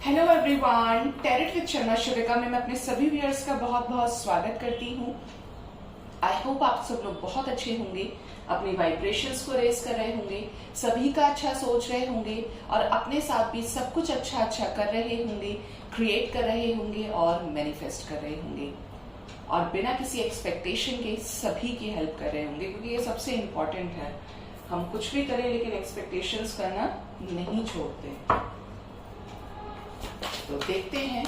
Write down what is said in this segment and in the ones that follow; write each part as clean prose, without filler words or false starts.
Hello everyone, tarot with Sharma शुरिका में मैं अपने सभी व्यूअर्स का बहुत बहुत स्वागत करती हूँ। आई होप आप सब लोग बहुत अच्छे होंगे, अपनी वाइब्रेशंस को रेज कर रहे होंगे, सभी का अच्छा सोच रहे होंगे और अपने साथ भी सब कुछ अच्छा अच्छा कर रहे होंगे, क्रिएट कर रहे होंगे और मैनिफेस्ट कर रहे होंगे और बिना किसी एक्सपेक्टेशन के सभी की हेल्प कर रहे होंगे, क्योंकि ये सबसे इम्पोर्टेंट है। हम कुछ भी करें लेकिन एक्सपेक्टेशंस करना नहीं छोड़ते। तो देखते हैं,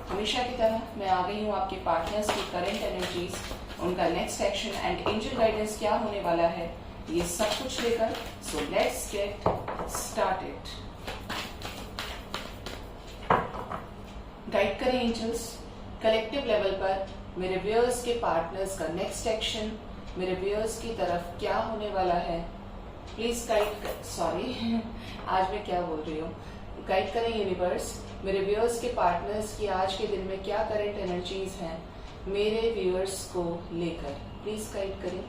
हमेशा की तरह मैं आ गई हूँ आपके पार्टनर्स की करंट एनर्जीज, उनका next action and angel guidance क्या होने वाला है, ये सब कुछ लेकर। So let's get started. Guide करें एंजल्स कलेक्टिव लेवल पर मेरे व्यूअर्स के पार्टनर्स का नेक्स्ट एक्शन, मेरे व्यूअर्स की तरफ क्या होने वाला है। प्लीज गाइड, सॉरी आज मैं क्या बोल रही हूँ, गाइड करें यूनिवर्स मेरे व्यूअर्स के पार्टनर्स की आज के दिन में क्या करंट एनर्जीज हैं मेरे व्यूअर्स को लेकर। प्लीज गाइड करें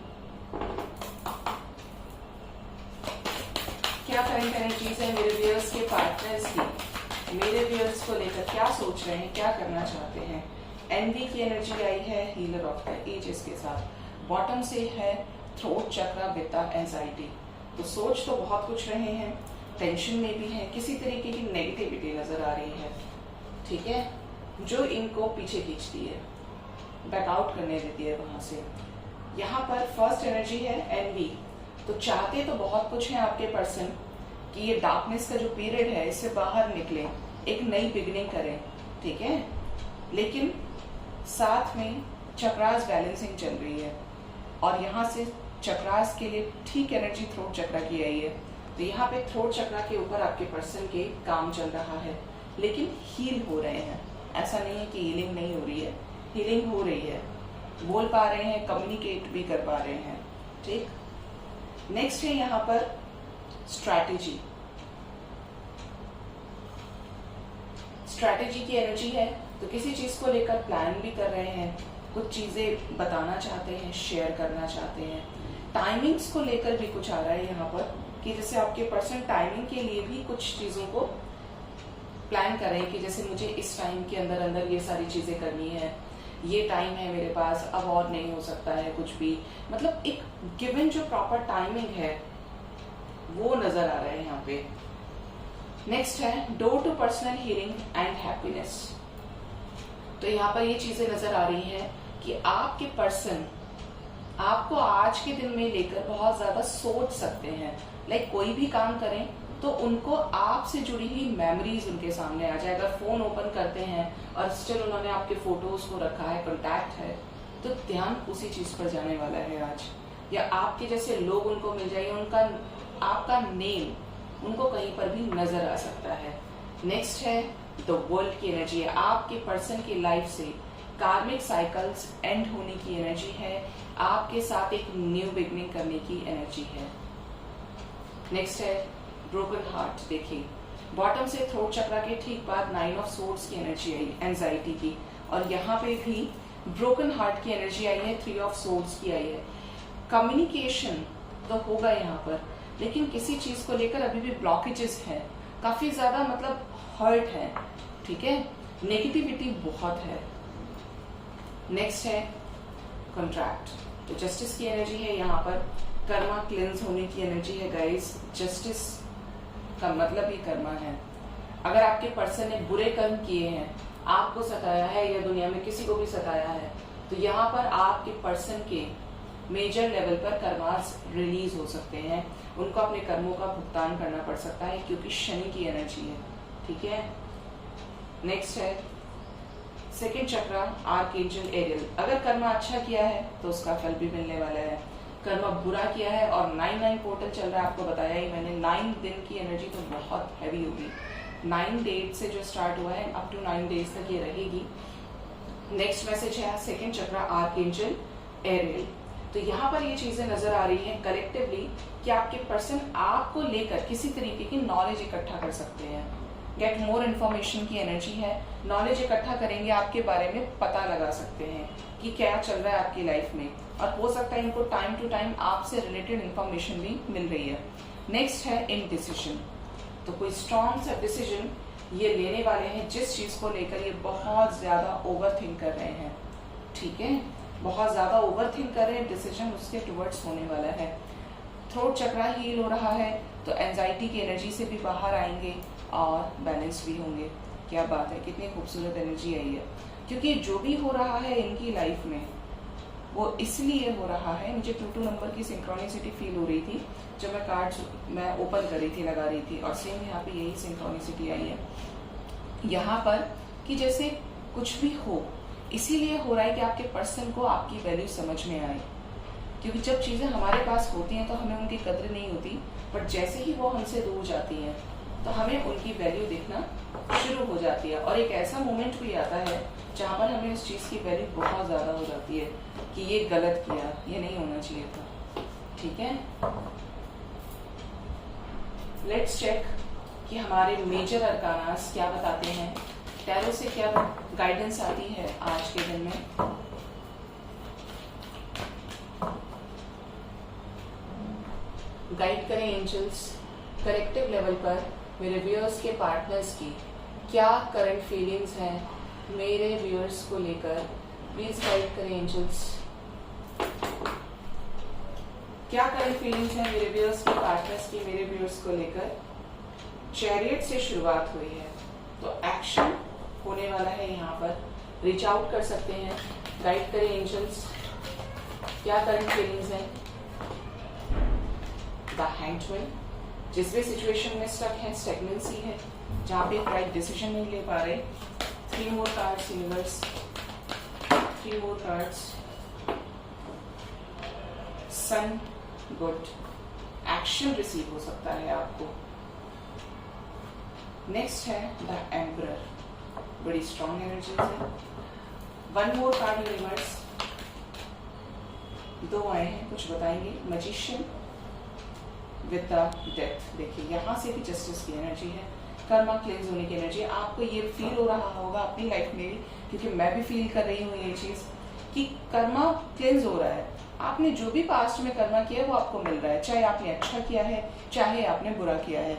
क्या करंट एनर्जीज है मेरे व्यूअर्स के पार्टनर्स की, मेरे व्यूअर्स को लेकर क्या सोच रहे हैं, क्या करना चाहते हैं। एनवी की एनर्जी आई है हीलर ऑफ द एजेस के साथ, बॉटम से है थ्रोट चक्रा विद एंजाइटी। तो सोच तो बहुत कुछ रहे हैं, टेंशन में भी है, किसी तरीके की नेगेटिविटी नजर आ रही है, ठीक है, जो इनको पीछे खींचती है, बैकआउट करने देती है वहां से। यहाँ पर फर्स्ट एनर्जी है एनवी। तो चाहते तो बहुत कुछ है आपके पर्सन कि ये डार्कनेस का जो पीरियड है इससे बाहर निकले, एक नई बिगनिंग करें, ठीक है, लेकिन साथ में चक्रास बैलेंसिंग चल रही है और यहाँ से चक्रास के लिए ठीक एनर्जी थ्रोट चक्रा की आई है। तो यहाँ पे थ्रोट चक्रा के ऊपर आपके पर्सन के काम चल रहा है, लेकिन हील हो रहे हैं। ऐसा नहीं है कि हीलिंग नहीं हो रही है, हीलिंग हो रही है, बोल पा रहे हैं, कम्युनिकेट भी कर पा रहे हैं, ठीक। नेक्स्ट है यहाँ पर स्ट्रैटेजी। स्ट्रैटेजी की एनर्जी है, तो किसी चीज को लेकर प्लान भी कर रहे हैं, कुछ चीजें बताना चाहते हैं, शेयर करना चाहते हैं। टाइमिंग्स को लेकर भी कुछ आ रहा है यहाँ पर कि जैसे आपके पर्सन टाइमिंग के लिए भी कुछ चीजों को प्लान करें कि जैसे मुझे इस टाइम के अंदर अंदर ये सारी चीजें करनी है, ये टाइम है मेरे पास, अब और नहीं हो सकता है कुछ भी, मतलब एक गिवन जो प्रॉपर टाइमिंग है वो नजर आ रहा है यहाँ पे। नेक्स्ट है door to personal healing and happiness. तो यहाँ पर ये चीजें नजर आ रही है कि आपके पर्सन आपको आज के दिन में लेकर बहुत ज्यादा सोच सकते हैं। लाइक कोई भी काम करें तो उनको आपसे जुड़ी हुई मेमोरीज उनके सामने आ जाए। अगर फोन ओपन करते हैं और स्टिल उन्होंने आपके फोटोज को रखा है, कॉन्टैक्ट है, तो ध्यान उसी चीज पर जाने वाला है आज। या आपके जैसे लोग उनको मिल जाए, उनका आपका नेम उनको कहीं पर भी नजर आ सकता है। नेक्स्ट है द वर्ल्ड की एनर्जी है, आपके पर्सन की लाइफ से कार्मिक साइकिल्स एंड होने की एनर्जी है, आपके साथ एक न्यू बिगनिंग करने की एनर्जी है। नेक्स्ट है ब्रोकन हार्ट। देखिए बॉटम से थ्रोट चक्रा के ठीक बाद 9 ऑफ सोर्ड्स की एनर्जी आई एंजाइटी की, और यहाँ पे भी ब्रोकन हार्ट की एनर्जी आई है, 3 ऑफ सोर्ड्स की आई है। कम्युनिकेशन तो होगा यहाँ पर, लेकिन किसी चीज को लेकर अभी भी ब्लॉकेजेस है, काफी ज्यादा मतलब हर्ट है, ठीक है, नेगेटिविटी बहुत है। नेक्स्ट है कॉन्ट्रैक्ट। तो जस्टिस की एनर्जी है यहाँ पर, कर्मा क्लिंस होने की एनर्जी है गाइस। जस्टिस का मतलब ही कर्मा है। अगर आपके पर्सन ने बुरे कर्म किए हैं, आपको सताया है या दुनिया में किसी को भी सताया है, तो यहाँ पर आपके पर्सन के मेजर लेवल पर कर्मास रिलीज हो सकते हैं, उनको अपने कर्मों का भुगतान करना पड़ सकता है, क्योंकि शनि की एनर्जी है, ठीक है। नेक्स्ट है सेकेंड चक्रा आर्कएंजल एरियल। अगर कर्मा अच्छा किया है तो उसका फल भी मिलने वाला है, कर्मा बुरा किया है और 9-9 पोर्टल चल रहा है, आपको बताया ही मैंने, 9 दिन की एनर्जी तो बहुत हैवी होगी। 9 डेट से जो स्टार्ट हुआ है अप टू 9 डेज तक ये रहेगी। नेक्स्ट मैसेज है सेकेंड चक्रा आर्कएंजल एरियल। तो यहाँ पर ये चीजें नजर आ रही हैं कलेक्टिवली कि आपके पर्सन आपको लेकर किसी तरीके की नॉलेज इकट्ठा कर सकते हैं। गेट मोर इन्फॉर्मेशन की एनर्जी है, नॉलेज इकट्ठा करेंगे, आपके बारे में पता लगा सकते हैं कि क्या चल रहा है आपकी लाइफ में, और हो सकता है इनको टाइम टू टाइम आपसे रिलेटेड इन्फॉर्मेशन भी मिल रही है। नेक्स्ट है इन डिसीजन। तो कोई स्ट्रॉन्ग सा डिसीजन ये लेने वाले हैं जिस चीज़ को लेकर ये बहुत ज़्यादा ओवर थिंक कर रहे हैं, ठीक है, बहुत ज़्यादा ओवर थिंक कर रहे हैं, डिसीजन उसके टुवर्ड्स होने वाला है। थ्रोट चक्रा हील हो रहा है तो एंजाइटी की एनर्जी से भी बाहर आएंगे और बैलेंस भी होंगे। क्या बात है, कितनी खूबसूरत एनर्जी आई है, क्योंकि जो भी हो रहा है इनकी लाइफ में वो इसलिए हो रहा है। मुझे 2 नंबर की सिंक्रोनिसिटी फील हो रही थी जब मैं कार्ड्स मैं ओपन कर रही थी, लगा रही थी, और सेम यहाँ पे यही सिंक्रोनिसिटी आई है यहाँ पर कि जैसे कुछ भी हो इसीलिए हो रहा है कि आपके पर्सन को आपकी वैल्यू समझ में आए, क्योंकि जब चीज़ें हमारे पास होती हैं तो हमें उनकी कद्र नहीं होती, बट जैसे ही वो हमसे दूर जाती हैं तो हमें उनकी वैल्यू दिखना शुरू हो जाती है। और एक ऐसा मोमेंट भी आता है जहाँ पर हमें उस चीज़ की वैल्यू बहुत ज़्यादा हो जाती है कि ये गलत किया, ये नहीं होना चाहिए था, ठीक है। लेट्स चेक कि हमारे मेजर अरकानास क्या बताते हैं, टैरो से क्या गाइडेंस आती है आज के दिन में। गाइड करें एंजल्स, करेक्टिव लेवल पर मेरे व्यूअर्स के पार्टनर्स की क्या करंट फीलिंग्स हैं मेरे व्यूअर्स को लेकर, प्लीज गाइड करें एंजल्स। क्या करंट फीलिंग्स हैं मेरे व्यूअर्स के पार्टनर्स की मेरे व्यूअर्स को लेकर। चैरियट से शुरुआत हुई है तो एक्शन होने वाला है, यहाँ पर रीच आउट कर सकते हैं। गाइड करें एंजल्स, क्या करंट फीलिंग्स हैं। द हैंगमैन, जिस भी सिचुएशन में स्टक है, स्टेगनेंसी है, जहाँ पे राइट डिसीजन नहीं ले पा रहे। 3 more cards universe, 3 more cards. Sun, good, action receive हो सकता है आपको। नेक्स्ट है द एम्परर, बड़ी स्ट्रॉन्ग एनर्जीज है। 1 मोर कार्ड यूनिवर्स, 2 आए हैं, कुछ बताएंगे। मैजिशियन विद द डेथ, देखिए यहाँ से भी जस्टिस की एनर्जी है, कर्मा क्लेंज होने की एनर्जी। आपको ये फील हो रहा होगा अपनी लाइफ में भी, क्योंकि मैं भी फील कर रही हूँ ये चीज कि कर्मा क्लेंज हो रहा है। आपने जो भी पास्ट में कर्मा किया है वो आपको मिल रहा है, चाहे आपने अच्छा किया है चाहे आपने बुरा किया है,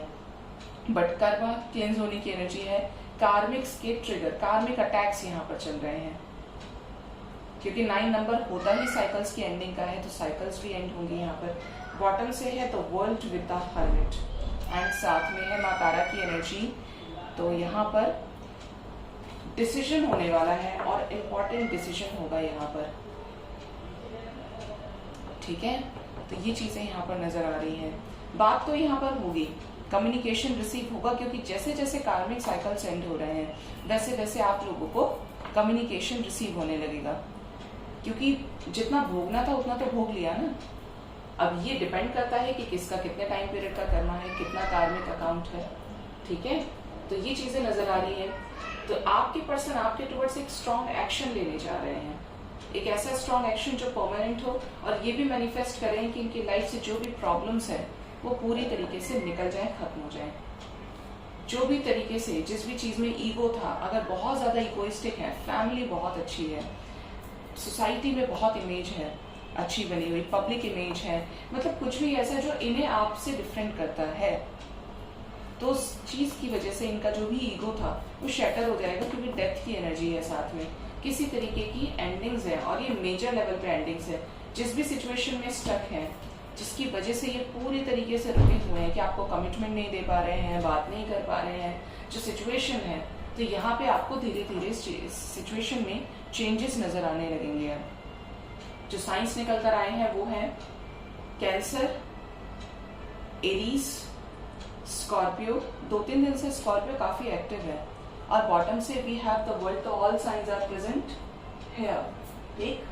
बट कर्मा क्लेंज होने की एनर्जी है। कार्मिक्स के ट्रिगर, कार्मिक अटैक्स यहाँ पर चल रहे हैं, क्योंकि 9 नंबर होता ही साइकिल्स की एंडिंग का है, तो साइकिल्स भी एंड होंगी यहाँ पर। बॉटम से है तो world with the hermit, and साथ में है माँ तारा की एनर्जी। तो यहाँ पर डिसीजन होने वाला है और इम्पोर्टेंट डिसीजन होगा यहाँ पर, ठीक है। तो ये चीजें यहाँ पर नजर आ रही है। बात तो यहाँ पर होगी, कम्युनिकेशन रिसीव होगा, क्योंकि जैसे जैसे कार्मिक साइकिल्स एंड हो रहे हैं वैसे वैसे आप लोगों को कम्युनिकेशन रिसीव होने लगेगा, क्योंकि जितना भोगना था उतना तो भोग लिया ना। अब ये डिपेंड करता है कि किसका कितने टाइम पीरियड का कर्मा है, कितना कार्मिक अकाउंट है, ठीक है। तो ये चीजें नजर आ रही है। तो आपके पर्सन आपके टुवर्ड्स एक स्ट्रॉन्ग एक्शन लेने जा रहे हैं, एक ऐसा स्ट्रॉन्ग एक्शन जो परमानेंट हो, और ये भी मैनिफेस्ट करें कि इनकी लाइफ से जो भी प्रॉब्लम्स है वो पूरी तरीके से निकल जाए, खत्म हो जाए। जो भी तरीके से जिस भी चीज में ईगो था, अगर बहुत ज्यादा इगोइस्टिक है, फैमिली बहुत अच्छी है, सोसाइटी में बहुत इमेज है अच्छी बनी हुई, पब्लिक इमेज है, मतलब कुछ भी ऐसा जो इन्हें आपसे डिफरेंट करता है, तो उस चीज की वजह से इनका जो भी ईगो था वो शैटर हो जाएगा, क्योंकि डेथ की एनर्जी है साथ में, किसी तरीके की एंडिंग्स है, और ये मेजर लेवल पे एंडिंग्स है। जिस भी सिचुएशन में स्टक है, जिसकी वजह से ये पूरी तरीके से रुके हुए हैं कि आपको कमिटमेंट नहीं दे पा रहे हैं, बात नहीं कर पा रहे हैं, जो सिचुएशन है, तो यहाँ पे आपको धीरे धीरे सिचुएशन में चेंजेस नजर आने लगेंगे। जो साइंस निकल कर आए हैं वो है कैंसर, एरीज, स्कॉर्पियो। 2-3 दिन से स्कॉर्पियो काफी एक्टिव है, और बॉटम से वी हैव द वर्ल्ड, तो all science are present here, ठीक।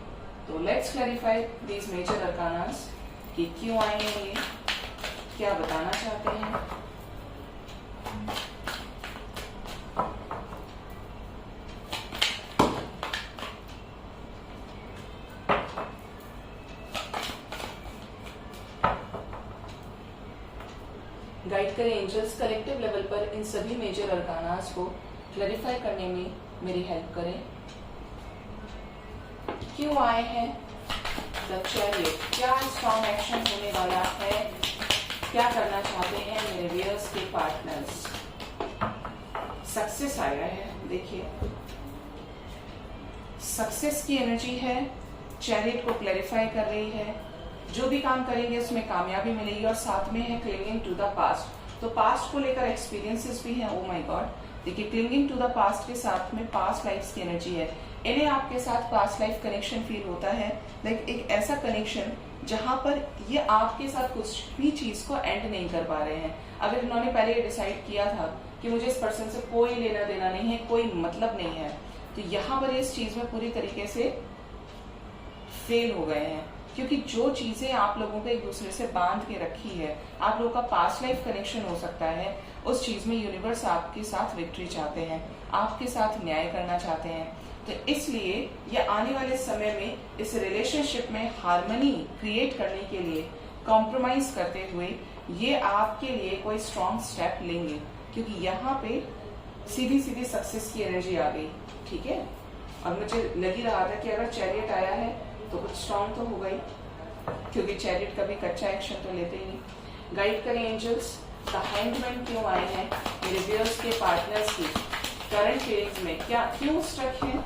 तो let's clarify these major arcanas कि क्यों आए हैं ये, क्या बताना चाहते हैं। गाइड करें एंजल्स, कलेक्टिव लेवल पर इन सभी मेजर अरकानास को क्लैरिफाई करने में मेरी हेल्प करें। क्यों आए हैं द चैरियट, क्या स्ट्रॉन्ग एक्शन होने वाला है, क्या करना चाहते हैं मेरे व्यूअर्स के पार्टनर्स। सक्सेस आया है, देखिए सक्सेस की एनर्जी है, चैरियट को क्लैरिफाई कर रही है, जो भी काम करेंगे उसमें कामयाबी मिलेगी, और साथ में है क्लिंगिंग टू द पास्ट, तो पास्ट को लेकर एक्सपीरियंसेस भी हैं। ओ माय गॉड, देखिए क्लिंगिंग टू द पास्ट के साथ में पास्ट लाइफ की एनर्जी है, इन्हें आपके साथ पास्ट लाइफ कनेक्शन फील होता है, लाइक एक ऐसा कनेक्शन जहां पर ये आपके साथ कुछ भी चीज को एंड नहीं कर पा रहे हैं। अगर इन्होंने पहले ये डिसाइड किया था कि मुझे इस पर्सन से कोई लेना देना नहीं है, कोई मतलब नहीं है, तो यहाँ पर इस चीज में पूरी तरीके से फेल हो गए हैं, क्योंकि जो चीजें आप लोगों को एक दूसरे से बांध के रखी है, आप लोगों का पास्ट लाइफ कनेक्शन हो सकता है, उस चीज में यूनिवर्स आपके साथ विक्ट्री चाहते हैं, आपके साथ न्याय करना चाहते हैं। तो इसलिए ये आने वाले समय में इस रिलेशनशिप में हार्मनी क्रिएट करने के लिए कॉम्प्रोमाइज करते हुए ये आपके लिए कोई स्ट्रॉन्ग स्टेप लेंगे, क्योंकि यहाँ पे सीधी सीधी सक्सेस की एनर्जी आ गई। ठीक है, और मुझे लग ही रहा था कि अगर चैरियट आया है तो कुछ स्ट्रॉन्ग तो होगा ही, क्योंकि चैरियट कभी कच्चा एक्शन तो लेते ही नहीं। गाइड करें एंजल्स, द हैंगमैन क्यों आए हैं मेरे व्यूअर्स के पार्टनर्स की करंट फीलिंग्स में, क्या क्यों स्ट्रक है।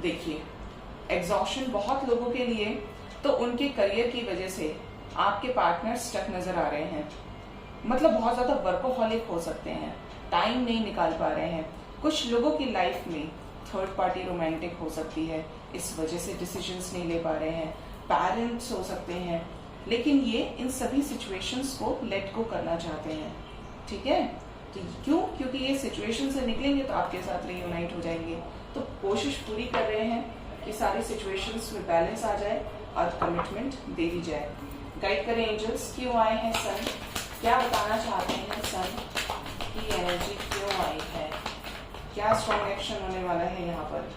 देखिए एग्जॉशन बहुत लोगों के लिए तो उनके करियर की वजह से आपके पार्टनर स्टक नजर आ रहे हैं, मतलब बहुत ज्यादा वर्कोहॉलिक हो सकते हैं, टाइम नहीं निकाल पा रहे हैं। कुछ लोगों की लाइफ में थर्ड पार्टी रोमांटिक हो सकती है, इस वजह से डिसीजंस नहीं ले पा रहे हैं, पेरेंट्स हो सकते हैं, लेकिन ये इन सभी सिचुएशंस को लेट गो करना चाहते हैं। ठीक है, तो क्यों, क्योंकि ये सिचुएशन से निकलेंगे तो आपके साथ रीयूनाइट हो जाएंगे, तो कोशिश पूरी कर रहे हैं कि सारी सिचुएशंस में बैलेंस आ जाए और कमिटमेंट दे दी जाए। गाइड करें एंजल्स, क्यों आए हैं सन, क्या बताना चाहते हैं सन की एनर्जी क्यों आई है, क्या स्ट्रॉन्ग एक्शन होने वाला है, यहाँ पर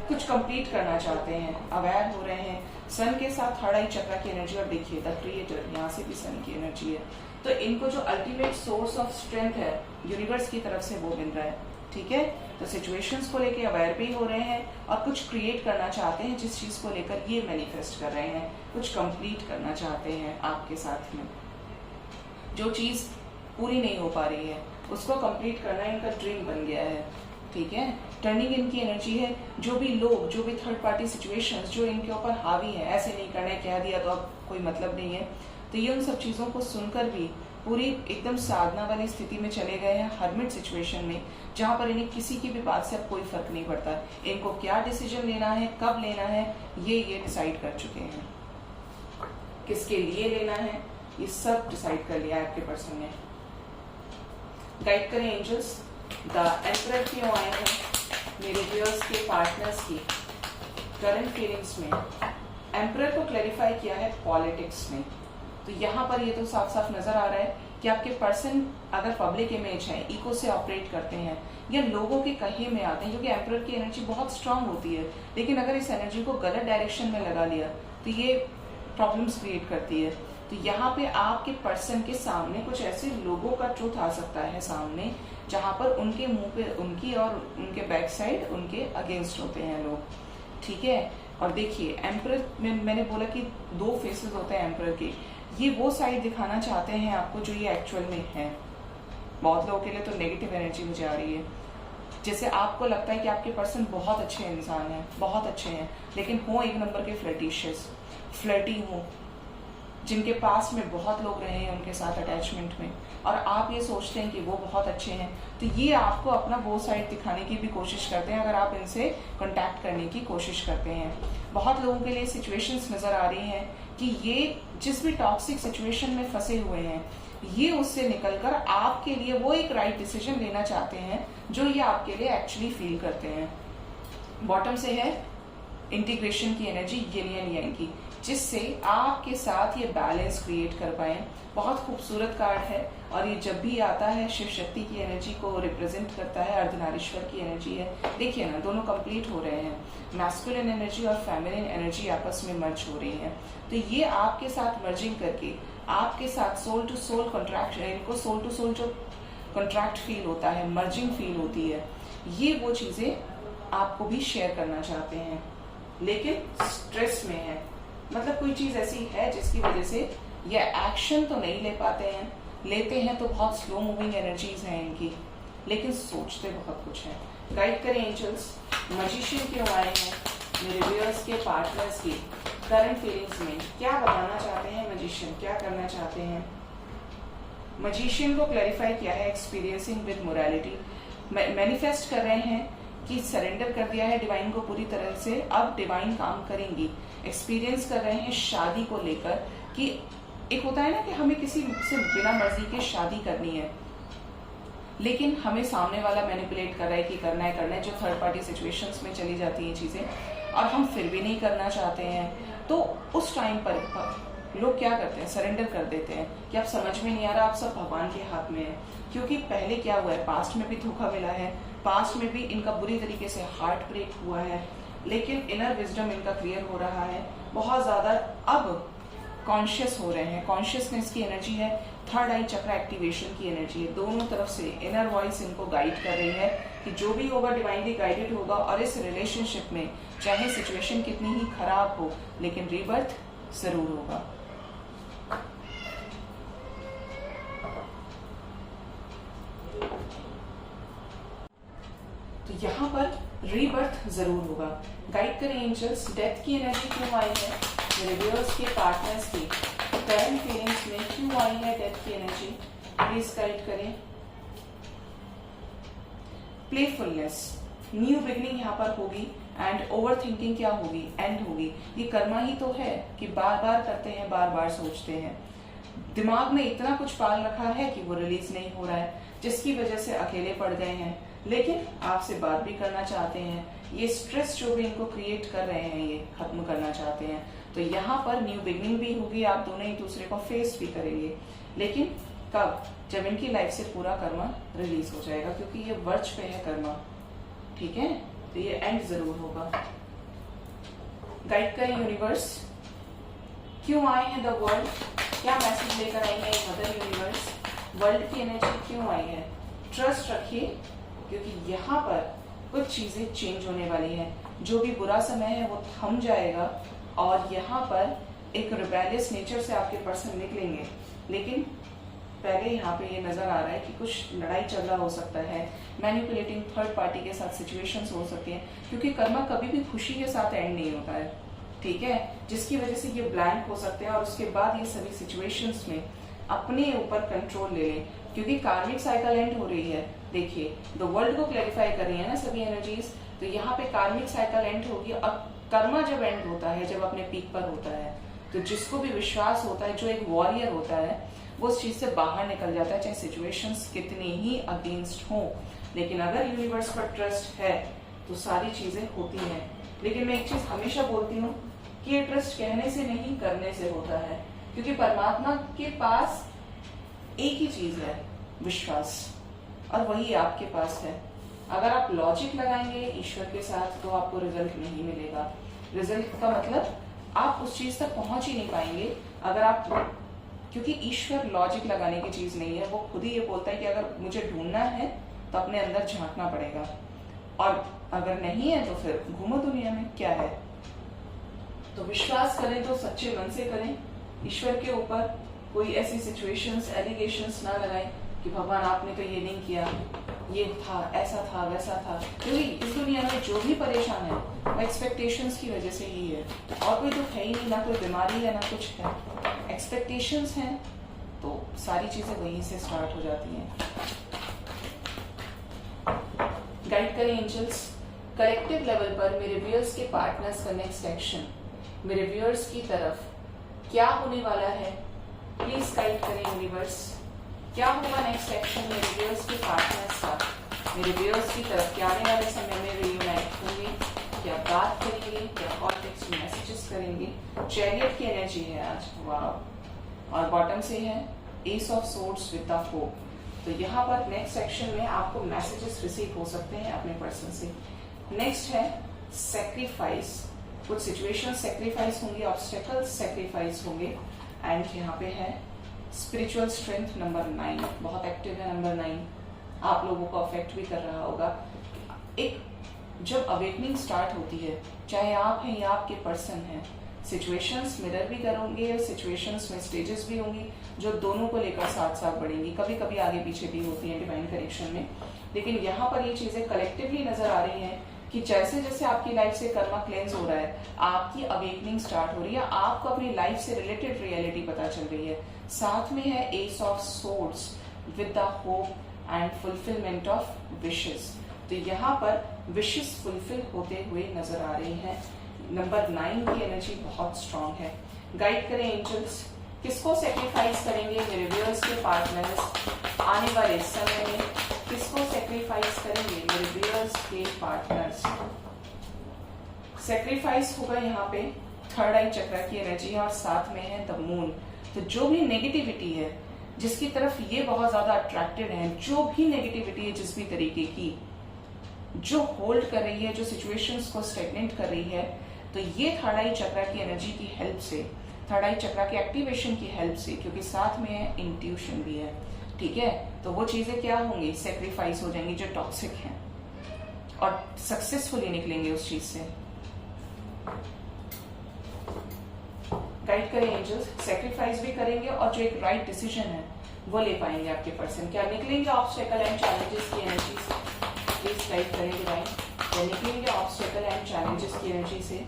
कुछ कंप्लीट करना चाहते हैं, अवेयर हो रहे हैं। सन के साथ थर्ड आई चक्र की एनर्जी, और देखिए द क्रिएटर, यहाँ से भी सन की एनर्जी है, तो इनको जो अल्टीमेट सोर्स ऑफ स्ट्रेंथ है यूनिवर्स की तरफ से वो मिल रहा है। ठीक है, तो सिचुएशंस को लेके अवेयर भी हो रहे हैं और कुछ क्रिएट करना चाहते हैं, जिस चीज को लेकर ये मैनिफेस्ट कर रहे हैं, कुछ कंप्लीट करना चाहते हैं आपके साथ में। जो चीज पूरी नहीं हो पा रही है उसको कंप्लीट करना इनका ड्रीम बन गया है। ठीक है, टर्निंग इनकी एनर्जी है। जो भी लोग, जो भी थर्ड पार्टी सिचुएशंस जो इनके ऊपर हावी है, ऐसे नहीं करना है, कह दिया तो अब कोई मतलब नहीं है, तो ये उन सब चीजों को सुनकर भी पूरी एकदम साधना वाली स्थिति में चले गए हैं, हर्मिट सिचुएशन में, जहां पर इन्हें किसी की भी बात से अब कोई फर्क नहीं पड़ता, इनको क्या डिसीजन लेना है, कब लेना है, ये डिसाइड कर चुके हैं, किसके लिए लेना है, ये सब डिसाइड कर लिया है आपके पर्सन ने। गाइड करें एंजल्स, द एम्परर क्यों आए हैं मेरे व्यूअर्स के पार्टनर्स की करंट फीलिंग्स में। एम्परर को क्लैरिफाई किया है पॉलिटिक्स में, तो यहाँ पर ये तो साफ साफ नजर आ रहा है कि आपके पर्सन अगर पब्लिक इमेज है, ईको से ऑपरेट करते हैं या लोगों के कहे में आते हैं, क्योंकि एम्परर की एनर्जी बहुत स्ट्रांग होती है, लेकिन अगर इस एनर्जी को गलत डायरेक्शन में लगा लिया तो ये प्रॉब्लम्स क्रिएट करती है। तो यहाँ पे आपके पर्सन के सामने कुछ ऐसे लोगों का ट्रूथ आ सकता है सामने, जहां पर उनके मुंह पे उनकी और उनके बैक साइड उनके अगेंस्ट होते हैं लोग। ठीक है, और देखिए एम्परर में मैंने बोला कि दो फेसेस होते हैं एम्परर के, ये वो साइड दिखाना चाहते हैं आपको जो ये एक्चुअल में है। बहुत लोगों के लिए तो नेगेटिव एनर्जी मुझे आ रही है, जैसे आपको लगता है कि आपके पर्सन बहुत अच्छे इंसान हैं, बहुत अच्छे हैं, लेकिन हो एक नंबर के फ्लर्टिशियस, फ्लर्टी हो, जिनके पास में बहुत लोग रहे हैं उनके साथ अटैचमेंट में, और आप ये सोचते हैं कि वो बहुत अच्छे हैं, तो ये आपको अपना वो साइड दिखाने की भी कोशिश करते हैं अगर आप इनसे कांटेक्ट करने की कोशिश करते हैं। बहुत लोगों के लिए सिचुएशंस नजर आ रही हैं कि ये जिस भी टॉक्सिक सिचुएशन में फंसे हुए हैं, ये उससे निकलकर आपके लिए वो एक राइट डिसीजन लेना चाहते हैं जो ये आपके लिए एक्चुअली फील करते हैं। बॉटम से है इंटीग्रेशन की एनर्जी, यिन एंड yang की, जिससे आपके साथ ये बैलेंस क्रिएट कर पाए। बहुत खूबसूरत कार्ड है, और ये जब भी आता है शिव शक्ति की एनर्जी को रिप्रेजेंट करता है, अर्धनारीश्वर की एनर्जी है। देखिए ना, दोनों कंप्लीट हो रहे हैं, मैस्कुलिन एनर्जी और फेमिनिन एनर्जी आपस में मर्ज हो रही है। तो ये आपके साथ मर्जिंग करके आपके साथ सोल टू सोल कॉन्ट्रैक्ट, इनको सोल टू सोल जो कॉन्ट्रैक्ट फील होता है, मर्जिंग फील होती है, ये वो चीजें आपको भी शेयर करना चाहते हैं, लेकिन स्ट्रेस में है। मतलब कोई चीज ऐसी है जिसकी वजह से ये एक्शन तो नहीं ले पाते हैं, लेते हैं तो बहुत स्लो मूविंग एनर्जीज हैं इनकी, लेकिन सोचते बहुत कुछ है। गाइड करें एंजल्स, मैजिशियन क्यों आए हैं मेरे व्यूअर्स के पार्टनर्स की करंट फीलिंग्स में, क्या बताना चाहते हैं मैजिशियन, क्या करना चाहते हैं। मैजिशियन को क्लैरिफाई किया है एक्सपीरियंसिंग विद मोरालिटी, मैनिफेस्ट कर रहे हैं कि सरेंडर कर दिया है डिवाइन को पूरी तरह से, अब डिवाइन काम करेंगी। एक्सपीरियंस कर रहे हैं शादी को लेकर कि एक होता है ना कि हमें किसी से बिना मर्जी के शादी करनी है, लेकिन हमें सामने वाला मैनिपुलेट कर रहा है कि करना है, जो थर्ड पार्टी सिचुएशंस में चली जाती हैं चीजें, और हम फिर भी नहीं करना चाहते हैं। तो उस टाइम पर लोग क्या करते हैं, सरेंडर कर देते हैं कि अब समझ में नहीं आ रहा, आप सब भगवान के हाथ में है। क्योंकि पहले क्या हुआ है, पास्ट में भी धोखा मिला है, पास्ट में भी इनका बुरी तरीके से हार्ट ब्रेक हुआ है, लेकिन इनर विजडम इनका क्लियर हो रहा है, बहुत ज्यादा अब कॉन्शियस हो रहे हैं। कॉन्शियसनेस की एनर्जी है, थर्ड आई चक्र एक्टिवेशन की एनर्जी है, दोनों तरफ से इनर वॉइस इनको गाइड कर रही है कि जो भी होगा डिवाइनली गाइडेड होगा, और इस रिलेशनशिप में चाहे सिचुएशन कितनी ही खराब हो, लेकिन रीबर्थ जरूर होगा। तो यहाँ पर रीबर्थ जरूर होगा। गाइड करें एंजल्स, डेथ की एनर्जी क्यों आई है मेरे व्यूअर्स के पार्टनर्स की करंट फीलिंग्स में, क्यों आई है डेथ की एनर्जी, प्लीज गाइड करें। प्लेफुलनेस, न्यू बिगनिंग यहाँ पर होगी, एंड ओवर थिंकिंग क्या होगी, एंड होगी। ये कर्मा ही तो है कि बार बार करते हैं, बार बार सोचते हैं, दिमाग में इतना कुछ पाल रखा है कि वो रिलीज नहीं हो रहा है, जिसकी वजह से अकेले पड़ गए हैं, लेकिन आपसे बात भी करना चाहते हैं। ये स्ट्रेस जो भी इनको क्रिएट कर रहे हैं ये खत्म करना चाहते हैं। तो यहाँ पर न्यू बिगनिंग भी होगी, आप दोनों एक दूसरे को फेस भी करेंगे, लेकिन कब, जब इनकी लाइफ से पूरा कर्मा रिलीज हो जाएगा, क्योंकि ये वर्च पे है कर्मा, ठीक है, तो ये एंड जरूर होगा। गाइड करें यूनिवर्स, क्यों आए हैं द वर्ल्ड, क्या मैसेज लेकर आई है मदर यूनिवर्स, वर्ल्ड की एनर्जी क्यों आई है। ट्रस्ट रखिए, क्योंकि यहाँ पर कुछ चीजें चेंज होने वाली है, जो भी बुरा समय है वो थम जाएगा, और यहाँ पर एक रिबेलियस नेचर से आपके पर्सन निकलेंगे। लेकिन पहले यहाँ पे ये नजर आ रहा है कि कुछ लड़ाई झगड़ा हो सकता है, मैनिपुलेटिंग थर्ड पार्टी के साथ सिचुएशंस हो सकती हैं, क्योंकि कर्मा कभी भी खुशी के साथ एंड नहीं होता है, ठीक है, जिसकी वजह से ये ब्लैंक हो सकते हैं, और उसके बाद ये सभी सिचुएशंस में अपने ऊपर कंट्रोल ले लें, क्योंकि कार्मिक साइकिल एंड हो रही है। देखिए, द वर्ल्ड को क्लैरिफाई कर रही है ना सभी एनर्जीज, तो यहाँ पे कार्मिक साइकिल एंड होगी। अब कर्मा जब एंड होता है, जब अपने पीक पर होता है, तो जिसको भी विश्वास होता है, जो एक वॉरियर होता है, वो उस चीज से बाहर निकल जाता है, चाहे सिचुएशंस कितनी ही अगेंस्ट हो। लेकिन अगर यूनिवर्स पर ट्रस्ट है तो सारी चीजें होती हैं। लेकिन मैं एक चीज हमेशा बोलती हूँ कि ये ट्रस्ट कहने से नहीं, करने से होता है, क्योंकि परमात्मा के पास एक ही चीज है, विश्वास, और वही आपके पास है। अगर आप लॉजिक लगाएंगे ईश्वर के साथ तो आपको रिजल्ट नहीं मिलेगा। रिजल्ट का मतलब आप उस चीज तक पहुंच ही नहीं पाएंगे अगर आप, क्योंकि ईश्वर लॉजिक लगाने की चीज नहीं है, वो खुद ही ये बोलता है कि अगर मुझे ढूंढना है तो अपने अंदर झांकना पड़ेगा, और अगर नहीं है तो फिर घूमो दुनिया में, क्या है। तो विश्वास करें तो सच्चे मन से करें ईश्वर के ऊपर, कोई ऐसी सिचुएशंस, एलिगेशंस ना लगाएं कि भगवान आपने तो ये नहीं किया, ये था, ऐसा था, वैसा था, क्योंकि इस दुनिया में जो भी परेशान है वो एक्सपेक्टेशंस की वजह से ही है, और कोई दुख है ही नहीं, ना कोई बीमारी है, ना कुछ है, एक्सपेक्टेशंस हैं, तो सारी चीजें वहीं से स्टार्ट हो जाती हैं। गाइड करें एंजल्स, कलेक्टिव लेवल पर मेरे व्यूअर्स के पार्टनर्स का नेक्स्ट एक्शन मेरे व्यूअर्स की तरफ क्या होने वाला है, प्लीज गाइड करें यूनिवर्स, क्या होगा नेक्स्ट एक्शन मेरे व्यूअर्स के पार्टनर्स का मेरे व्यूअर्स की तरफ, क्या आने वाले समय में रियूनाइट होंगे, क्या बात करेंगे, क्या कॉल टेक्स्ट मैसेजेस करेंगे। चैरियट की एनर्जी है आज, वाह, और बॉटम से है S of swords with the four. तो यहाँ पर नेक्स्ट सेक्शन में आपको मैसेजेस रिसीव हो सकते हैं अपने पर्सन से। नेक्स्ट है सेक्रीफाइस, कुछ सिचुएशन सेक्रीफाइस होंगे, ऑब्स्टेकल्स सेक्रीफाइस होंगे, एंड यहाँ पे है स्पिरिचुअल स्ट्रेंथ नंबर 9, बहुत एक्टिव है नंबर 9, आप लोगों को अफेक्ट भी कर रहा होगा। एक जब अवेकनिंग स्टार्ट होती है, चाहे आप हैं या आपके पर्सन हैं, सिचुएशंस मिरर भी करोगे और सिचुएशंस में स्टेजेस भी होंगी जो दोनों को लेकर साथ साथ बढ़ेंगी, कभी कभी आगे पीछे भी होती हैं डिवाइन कनेक्शन में। लेकिन यहाँ पर ये चीजें कलेक्टिवली नजर आ रही हैं कि जैसे जैसे आपकी लाइफ से कर्मा क्लेंस हो रहा है, आपकी अवेकनिंग स्टार्ट हो रही है, आपको अपनी लाइफ से रिलेटेड रियलिटी पता चल रही है। साथ में है S of swords with the hope and fulfilment of wishes. तो यहाँ पर विशेस फुलफिल होते हुए नजर आ रही हैं। नंबर 9 की एनर्जी बहुत स्ट्रांग है। गाइड करें एंजल्स, किसको सेक्रीफाइस करेंगे मेरे व्यूअर्स के पार्टनर्स आने वाले समय में, किसको सेक्रीफाइस करेंगे मेरे व्यूअर्स के पार्टनर्स। सेक्रीफाइस होगा यहाँ पे थर्ड आई चक्र की एनर्जी और साथ में है द मून। तो जो भी नेगेटिविटी है जिसकी तरफ ये बहुत ज्यादा अट्रैक्टेड है, जो भी नेगेटिविटी है जिस भी तरीके की जो होल्ड कर रही है, जो सिचुएशंस को स्टेगनेंट कर रही है, तो ये थर्ड आई चक्र की एनर्जी की हेल्प से, थर्ड आई चक्र के एक्टिवेशन की हेल्प से, क्योंकि साथ में है इंट्यूशन भी है, ठीक है, तो वो चीजें क्या होंगी, सेक्रीफाइस हो जाएंगी जो टॉक्सिक हैं और सक्सेसफुली निकलेंगे उस चीज से। गाइड करें एंजल्स, सेक्रीफाइस भी करेंगे और जो एक राइट डिसीजन है वो ले पाएंगे आपके पर्सन। क्या निकलेंगे ऑब्स्टेकल एंड चैलेंजेस की एनर्जी से, प्लीज गाइड करें डिवाइन, क्या निकलेंगे ऑब्स्टेकल एंड चैलेंजेस की एनर्जी से।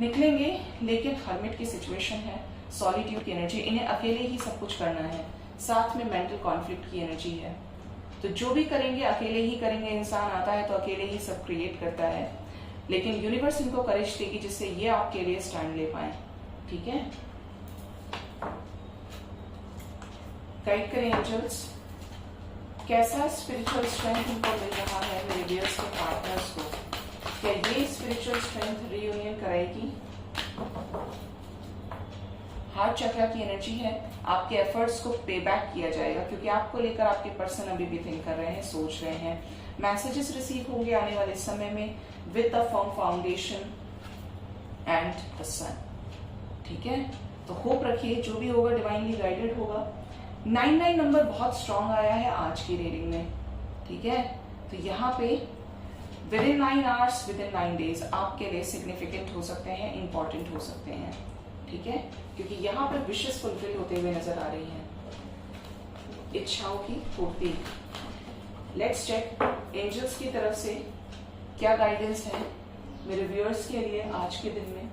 निकलेंगे, लेकिन हर्मिट की सिचुएशन है, सॉलिट्यूड की एनर्जी, इन्हें अकेले ही सब कुछ करना है, साथ में मेंटल कॉन्फ्लिक्ट की एनर्जी है। तो जो भी करेंगे अकेले ही करेंगे, इंसान आता है तो अकेले ही सब क्रिएट करता है, लेकिन यूनिवर्स इनको करेज देगी जिससे ये आपके लिए स्टैंड ले पाए, ठीक है। गाइड करें एंजल्स, कैसा स्पिरिचुअल स्ट्रेंथ इनको मिल रहा है मेरे व्यूअर्स के पार्टनर्स को, क्या ये स्पिरिचुअल स्ट्रेंथ रियूनियन कराएगी। हार्ट चक्र की एनर्जी है, आपके एफर्ट्स को पे बैक किया जाएगा क्योंकि आपको लेकर आपके पर्सन अभी भी थिंक कर रहे हैं, सोच रहे हैं। मैसेजेस रिसीव होंगे आने वाले समय में with the firm foundation and the sun, ठीक है। तो होप रखिए जो भी होगा डिवाइनली गाइडेड होगा। 99 नंबर बहुत स्ट्रांग आया है आज की रीडिंग में, ठीक है। तो यहाँ पे with in 9 hours, with in 9 days आपके लिए सिग्निफिकेंट हो सकते हैं, इंपॉर्टेंट हो सकते हैं, ठीक है, क्योंकि यहाँ पर विशेस फुलफिल होते हुए नजर आ रही हैं, इच्छाओं की पूर्ति। लेट्स चेक एंजल्स की तरफ से क्या गाइडेंस है मेरे व्यूअर्स के लिए आज के दिन में।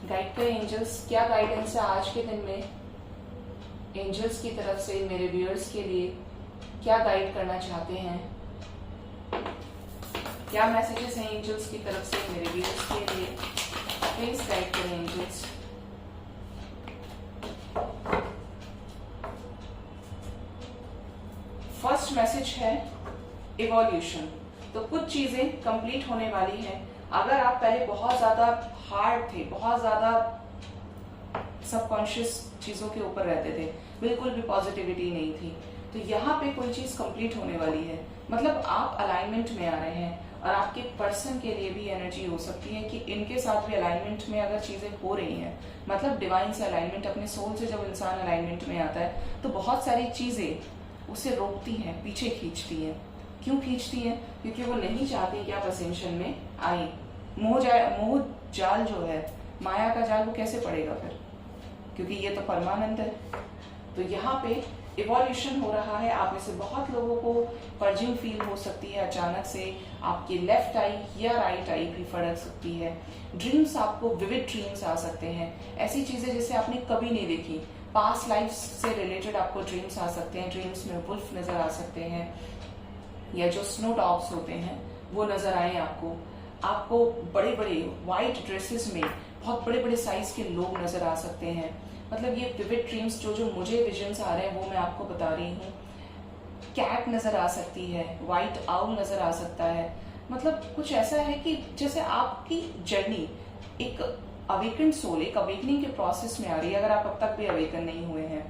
गाइड करें एंजल्स, क्या गाइडेंस है आज के दिन में एंजल्स की तरफ से मेरे व्यूअर्स के लिए, क्या गाइड करना चाहते हैं, क्या मैसेजेस हैं एंजल्स की तरफ से मेरे व्यूअर्स के लिए, प्लीज गाइड करें एंजल्स। फर्स्ट मैसेज है इवोल्यूशन, तो कुछ चीजें कंप्लीट होने वाली हैं। अगर आप पहले बहुत ज्यादा हार्ड थे, बहुत ज्यादा सबकॉन्शियस चीजों के ऊपर रहते थे, बिल्कुल भी पॉजिटिविटी नहीं थी, तो यहाँ पे कोई चीज कंप्लीट होने वाली है, मतलब आप अलाइनमेंट में आ रहे हैं। और आपके पर्सन के लिए भी एनर्जी हो सकती है कि इनके साथ भी अलाइनमेंट में अगर चीजें हो रही हैं, मतलब डिवाइन से अलाइनमेंट, अपने सोल से जब इंसान अलाइनमेंट में आता है तो बहुत सारी चीजें उसे रोकती हैं, पीछे खींचती हैं। क्यों खींचती हैं? क्योंकि वो नहीं चाहती कि आप असेंशन में आए। मोह जाल जो है, माया का जाल, वो कैसे पड़ेगा फिर, क्योंकि ये तो परमानंद है। तो यहाँ पे इवोल्यूशन हो रहा है। आप में से बहुत लोगों को पर्जिंग फील हो सकती है, अचानक से आपकी लेफ्ट आई या राइट आई भी फड़क सकती है। ड्रीम्स, आपको विविड ड्रीम्स आ सकते हैं, ऐसी चीजें जिसे आपने कभी नहीं देखी, पास्ट लाइफ से रिलेटेड आपको ड्रीम्स आ सकते हैं। ड्रीम्स में वुल्फ नजर आ सकते हैं, या जो स्नो डॉग्स होते हैं वो नजर आए आपको बड़े बड़े व्हाइट ड्रेसेस में बहुत बड़े बड़े साइज के लोग नजर आ सकते हैं। मतलब ये विविड ड्रीम्स जो मुझे विजन्स आ रहे हैं वो मैं आपको बता रही हूँ। कैट नजर आ सकती है, व्हाइट आउल नजर आ सकता है। मतलब कुछ ऐसा है कि जैसे आपकी जर्नी एक अवेकन सोल एक अवेकनिंग के प्रोसेस में आ रही है, अगर आप अब तक भी अवेकन नहीं हुए हैं।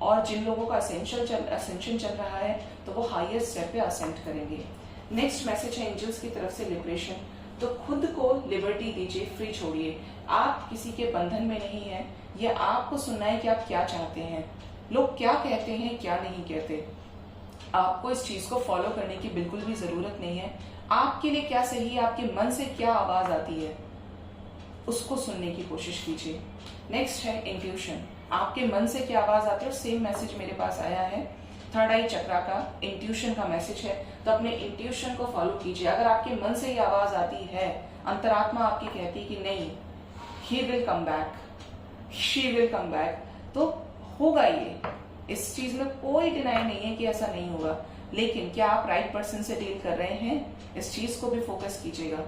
और जिन लोगों का असेंशन चल रहा है तो वो हायर स्टेप पे असेंट करेंगे। नेक्स्ट मैसेज है एंजल्स की तरफ से लिबरेशन। तो खुद को लिबर्टी दीजिए, फ्री छोड़िए। आप किसी के बंधन में नहीं है, ये आपको सुनना है कि आप क्या चाहते हैं, लोग क्या कहते हैं क्या नहीं कहते। आपको इस चीज को फॉलो करने की बिल्कुल भी जरूरत नहीं है। आपके लिए क्या सही है, आपके मन से क्या आवाज आती है, उसको सुनने की कोशिश कीजिए। नेक्स्ट है इंट्यूशन। आपके मन से क्या आवाज आती है, और सेम मैसेज मेरे पास आया है थर्ड आई चक्रा का इंट्यूशन का मैसेज है। तो अपने इंट्यूशन को फॉलो कीजिए। अगर आपके मन से ये आवाज आती है, अंतरात्मा आपकी कहती है कि नहीं, he will come back, she will come back, तो होगा ये। इस चीज में कोई डिनाई नहीं है कि ऐसा नहीं होगा, लेकिन क्या आप राइट पर्सन से डील कर रहे हैं, इस चीज को भी फोकस कीजिएगा।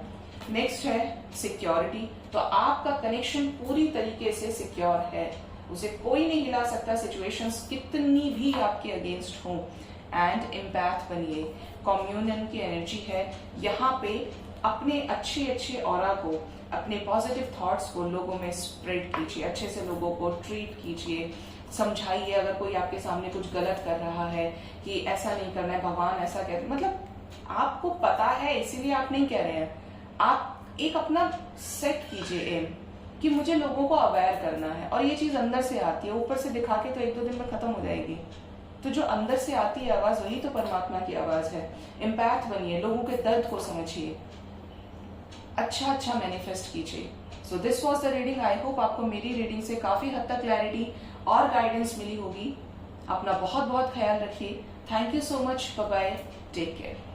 नेक्स्ट है सिक्योरिटी। तो आपका कनेक्शन पूरी तरीके से सिक्योर है, उसे कोई नहीं हिला सकता, सिचुएशंस कितनी भी आपके अगेंस्ट हों। एंड एम्पैथ बनिए, कम्युनियन की एनर्जी है यहाँ पे। अपने अच्छे ऑरा को, अपने पॉजिटिव थॉट्स को लोगों में स्प्रेड कीजिए, अच्छे से लोगों को ट्रीट कीजिए, समझाइए। अगर कोई आपके सामने कुछ गलत कर रहा है कि ऐसा नहीं करना है, भगवान ऐसा कहते, मतलब आपको पता है इसीलिए आप नहीं कह रहे हैं। आप एक अपना सेट कीजिए एम कि मुझे लोगों को अवेयर करना है, और ये चीज अंदर से आती है, ऊपर से दिखा के तो 1-2 दिन में खत्म हो जाएगी। तो जो अंदर से आती है आवाज, वही तो परमात्मा की आवाज है। एम्पैथ बनिए, लोगों के दर्द को समझिए, अच्छा मैनिफेस्ट कीजिए। So this was the reading. I hope आपको मेरी रीडिंग से काफी हद तक क्लैरिटी और गाइडेंस मिली होगी। अपना बहुत ख्याल रखिए। Thank you so much, bye bye, take care.